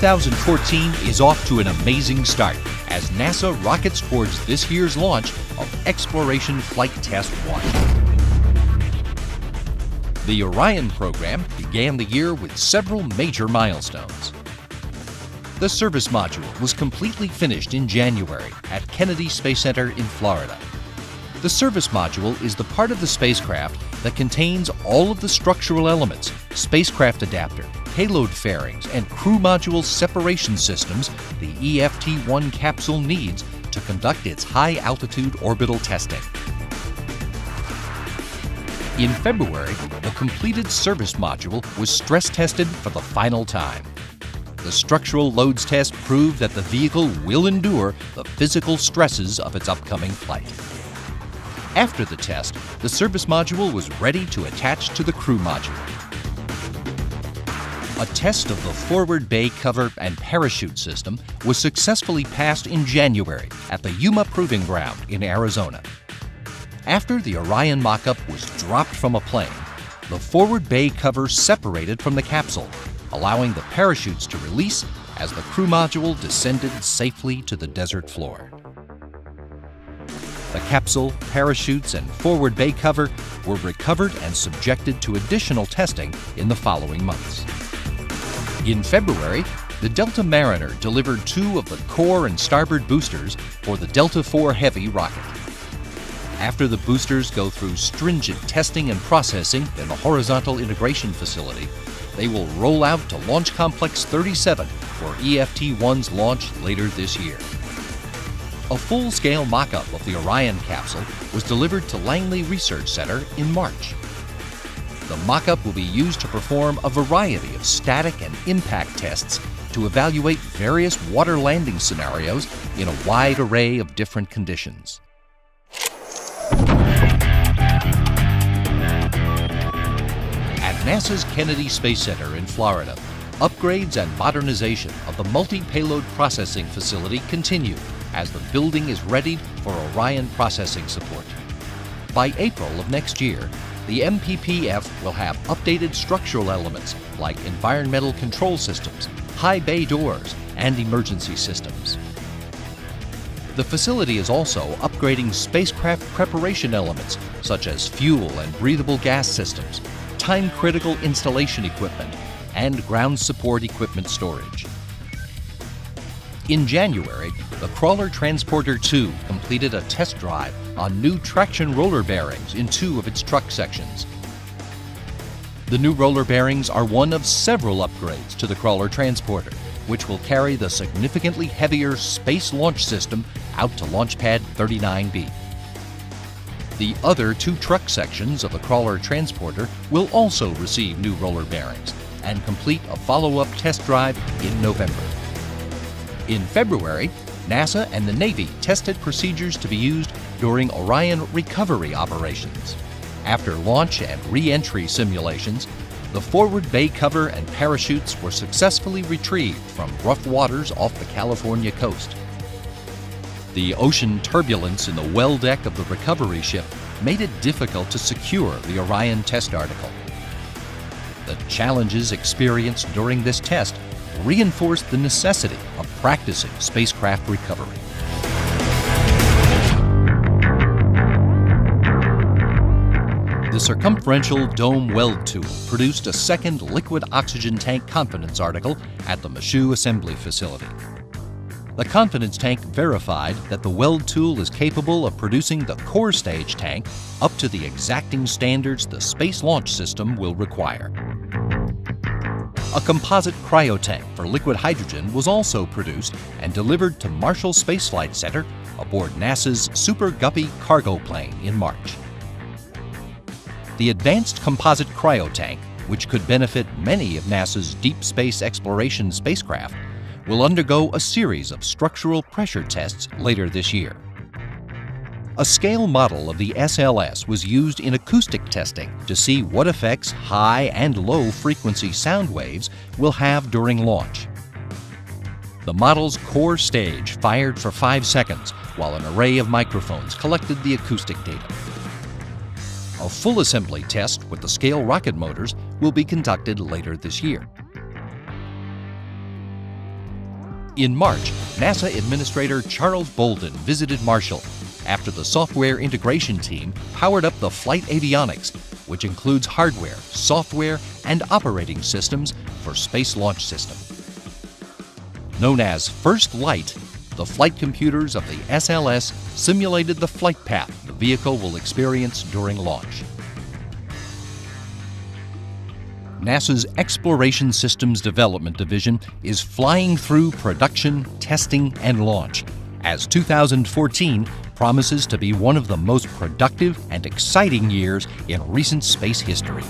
2014 is off to an amazing start as NASA rockets towards this year's launch of Exploration Flight Test 1. The Orion program began the year with several major milestones. The service module was completely finished in January at Kennedy Space Center in Florida. The service module is the part of the spacecraft that contains all of the structural elements, spacecraft adapter, payload fairings, and crew module separation systems the EFT-1 capsule needs to conduct its high-altitude orbital testing. In February, the completed service module was stress tested for the final time. The structural loads test proved that the vehicle will endure the physical stresses of its upcoming flight. After the test, the service module was ready to attach to the crew module. A test of the forward bay cover and parachute system was successfully passed in January at the Yuma Proving Ground in Arizona. After the Orion mock-up was dropped from a plane, the forward bay cover separated from the capsule, allowing the parachutes to release as the crew module descended safely to the desert floor. The capsule, parachutes, and forward bay cover were recovered and subjected to additional testing in the following months. In February, the Delta Mariner delivered 2 of the core and starboard boosters for the Delta IV Heavy rocket. After the boosters go through stringent testing and processing in the Horizontal Integration Facility, they will roll out to Launch Complex 37 for EFT-1's launch later this year. A full-scale mock-up of the Orion capsule was delivered to Langley Research Center in March. The mock-up will be used to perform a variety of static and impact tests to evaluate various water landing scenarios in a wide array of different conditions. At NASA's Kennedy Space Center in Florida, upgrades and modernization of the multi-payload processing facility continue as the building is ready for Orion processing support. By April of next year, the MPPF will have updated structural elements like environmental control systems, high bay doors, and emergency systems. The facility is also upgrading spacecraft preparation elements such as fuel and breathable gas systems, time-critical installation equipment, and ground support equipment storage. In January, the Crawler Transporter 2 completed a test drive on new traction roller bearings in 2 of its truck sections. The new roller bearings are one of several upgrades to the Crawler Transporter, which will carry the significantly heavier Space Launch System out to Launch Pad 39B. The other 2 truck sections of the Crawler Transporter will also receive new roller bearings and complete a follow-up test drive in November. In February, NASA and the Navy tested procedures to be used during Orion recovery operations. After launch and re-entry simulations, the forward bay cover and parachutes were successfully retrieved from rough waters off the California coast. The ocean turbulence in the well deck of the recovery ship made it difficult to secure the Orion test article. The challenges experienced during this test reinforced the necessity of practicing spacecraft recovery. The circumferential dome weld tool produced a second liquid oxygen tank confidence article at the Michoud Assembly Facility. The confidence tank verified that the weld tool is capable of producing the core stage tank up to the exacting standards the Space Launch System will require. A composite cryotank for liquid hydrogen was also produced and delivered to Marshall Space Flight Center aboard NASA's Super Guppy cargo plane in March. The advanced composite cryotank, which could benefit many of NASA's deep space exploration spacecraft, will undergo a series of structural pressure tests later this year. A scale model of the SLS was used in acoustic testing to see what effects high and low frequency sound waves will have during launch. The model's core stage fired for 5 seconds while an array of microphones collected the acoustic data. A full assembly test with the scale rocket motors will be conducted later this year. In March, NASA Administrator Charles Bolden visited Marshall after the software integration team powered up the flight avionics, which includes hardware, software, and operating systems for Space Launch System. Known as First Light, the flight computers of the SLS simulated the flight path the vehicle will experience during launch. NASA's Exploration Systems Development Division is flying through production, testing, and launch, as 2014 promises to be one of the most productive and exciting years in recent space history.